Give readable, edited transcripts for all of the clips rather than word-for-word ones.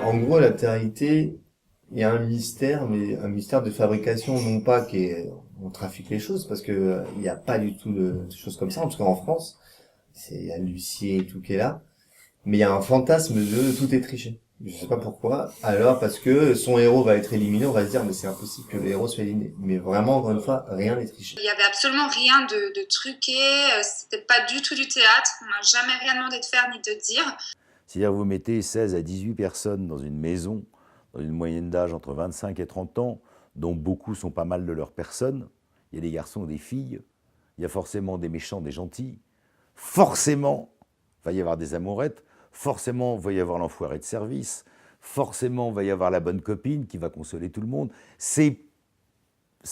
En gros, la télé-réalité, il y a un mystère, mais un mystère de fabrication, non pas on trafique les choses, parce que il n'y a pas du tout de choses comme ça, en tout cas en France. Il y a l'huissier et tout qui est là. Mais il y a un fantasme de tout est triché. Je sais pas pourquoi. Alors, parce que son héros va être éliminé, on va se dire, mais c'est impossible que le héros soit éliminé. Mais vraiment, encore une fois, rien n'est triché. Il y avait absolument rien de truqué, c'était pas du tout du théâtre, on m'a jamais rien demandé de faire ni de dire. C'est-à-dire vous mettez 16 à 18 personnes dans une maison, dans une moyenne d'âge entre 25 et 30 ans, dont beaucoup sont pas mal de leur personne. Il y a des garçons et des filles, il y a forcément des méchants, des gentils. Forcément, il va y avoir des amourettes, forcément, il va y avoir l'enfoiré de service, forcément, il va y avoir la bonne copine qui va consoler tout le monde. C'est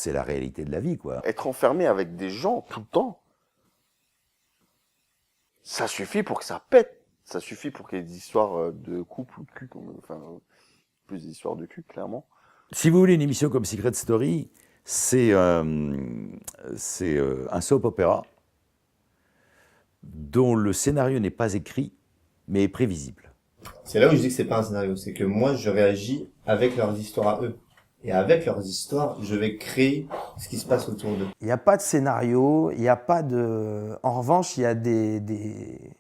la réalité de la vie, quoi. Être enfermé avec des gens tout le temps, ça suffit pour que ça pète. Ça suffit pour qu'il y ait des histoires de couple ou de cul, enfin, plus des histoires de cul, clairement. Si vous voulez une émission comme Secret Story, c'est un soap opéra dont le scénario n'est pas écrit, mais est prévisible. C'est là où je dis que c'est pas un scénario. C'est que moi, je réagis avec leurs histoires à eux. Et avec leurs histoires, je vais créer ce qui se passe autour d'eux. Il n'y a pas de scénario, il n'y a pas de... En revanche, il y a des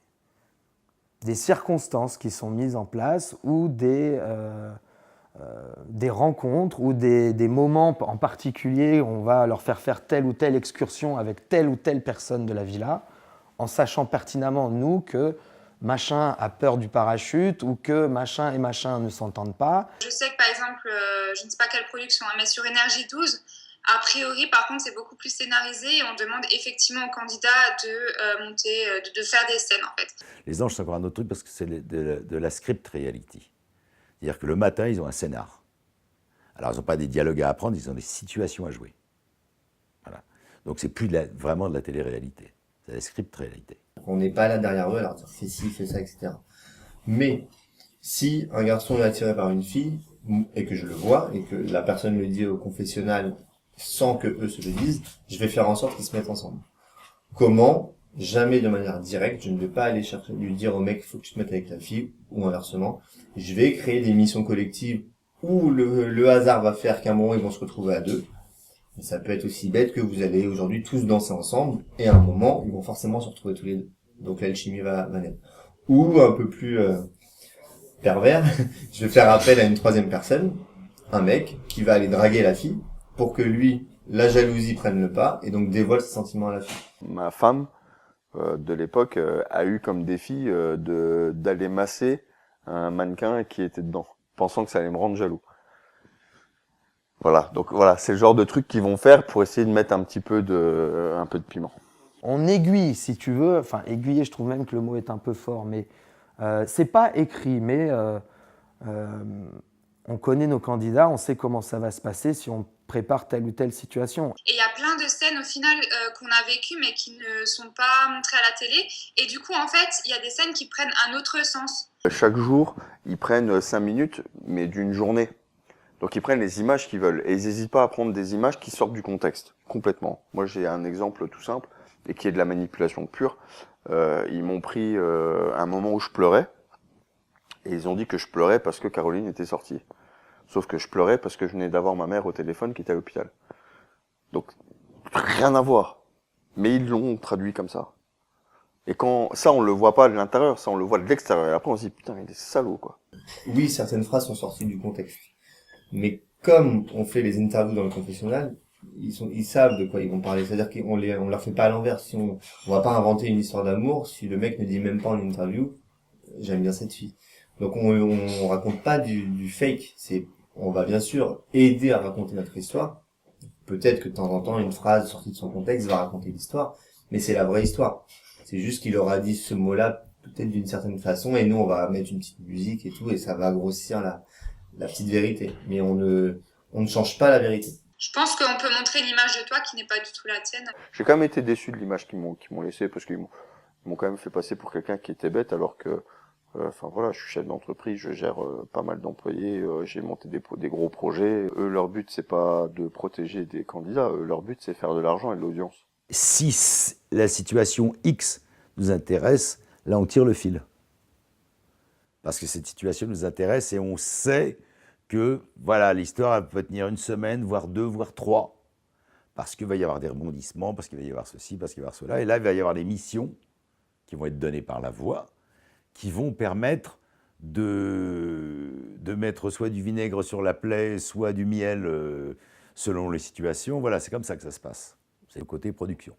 circonstances qui sont mises en place ou des rencontres ou des moments en particulier où on va leur faire telle ou telle excursion avec telle ou telle personne de la villa, en sachant pertinemment, nous, que machin a peur du parachute ou que machin et machin ne s'entendent pas. Je sais que par exemple, je ne sais pas quelle production, mais sur Énergie 12, a priori, par contre, c'est beaucoup plus scénarisé et on demande effectivement aux candidats de monter, de faire des scènes en fait. Les Anges, c'est encore un autre truc parce que c'est de la script reality. C'est-à-dire que le matin, ils ont un scénar. Alors, ils n'ont pas des dialogues à apprendre, ils ont des situations à jouer. Voilà. Donc, c'est plus vraiment de la télé-réalité. C'est la script réalité. On n'est pas là derrière eux à leur dire fais ci, fais ça, etc. Mais si un garçon est attiré par une fille et que je le vois et que la personne le dit au confessionnal sans que eux se le disent, je vais faire en sorte qu'ils se mettent ensemble. Comment? Jamais de manière directe. Je ne vais pas aller chercher, lui dire au mec, il faut que tu te mettes avec la fille, ou inversement. Je vais créer des missions collectives où le hasard va faire qu'à un moment, ils vont se retrouver à deux. Et ça peut être aussi bête que vous allez aujourd'hui tous danser ensemble, et à un moment, ils vont forcément se retrouver tous les deux. Donc l'alchimie va naître. Ou un peu plus pervers, je vais faire appel à une troisième personne, un mec, qui va aller draguer la fille, pour que lui, la jalousie prenne le pas, et donc dévoile ses sentiments à la fille. Ma femme de l'époque a eu comme défi d'aller masser un mannequin qui était dedans, pensant que ça allait me rendre jaloux. Voilà, donc voilà, c'est le genre de trucs qu'ils vont faire pour essayer de mettre un peu de piment. On aiguille, si tu veux, enfin aiguiller, je trouve même que le mot est un peu fort, mais c'est pas écrit, mais on connaît nos candidats, on sait comment ça va se passer si on prépare telle ou telle situation. Et il y a plein de scènes au final qu'on a vécues mais qui ne sont pas montrées à la télé. Et du coup, en fait, il y a des scènes qui prennent un autre sens. Chaque jour, ils prennent 5 minutes, mais d'une journée. Donc ils prennent les images qu'ils veulent. Et ils n'hésitent pas à prendre des images qui sortent du contexte, complètement. Moi, j'ai un exemple tout simple, et qui est de la manipulation pure. Ils m'ont pris un moment où je pleurais, et ils ont dit que je pleurais parce que Caroline était sortie. Sauf que je pleurais parce que je venais d'avoir ma mère au téléphone qui était à l'hôpital. Donc, rien à voir. Mais ils l'ont traduit comme ça. Et quand ça, on le voit pas de l'intérieur, ça, on le voit de l'extérieur. Et après, on se dit, putain, il est salaud, quoi. Oui, certaines phrases sont sorties du contexte. Mais comme on fait les interviews dans le confessionnal, ils savent de quoi ils vont parler. C'est-à-dire qu'on leur fait pas à l'envers. Si on va pas inventer une histoire d'amour si le mec ne dit même pas en interview, j'aime bien cette fille. Donc on raconte pas du fake. On va bien sûr aider à raconter notre histoire. Peut-être que de temps en temps, une phrase sortie de son contexte va raconter l'histoire, mais c'est la vraie histoire. C'est juste qu'il aura dit ce mot-là peut-être d'une certaine façon, et nous on va mettre une petite musique et tout, et ça va grossir la petite vérité. Mais on ne change pas la vérité. Je pense qu'on peut montrer une image de toi qui n'est pas du tout la tienne. J'ai quand même été déçu de l'image qu'ils m'ont laissé, parce qu'ils m'ont quand même fait passer pour quelqu'un qui était bête, alors que enfin voilà, je suis chef d'entreprise, je gère pas mal d'employés, j'ai monté des gros projets. Eux, leur but, c'est pas de protéger des candidats, leur but, c'est faire de l'argent et de l'audience. Si la situation X nous intéresse, là, on tire le fil. parce que cette situation nous intéresse et on sait que voilà, l'histoire elle peut tenir 1 semaine, voire 2, voire 3, parce qu'il va y avoir des rebondissements, parce qu'il va y avoir ceci, parce qu'il va y avoir cela. Et là, il va y avoir des missions qui vont être données par la voix, qui vont permettre de mettre soit du vinaigre sur la plaie, soit du miel selon les situations. Voilà, c'est comme ça que ça se passe. C'est le côté production.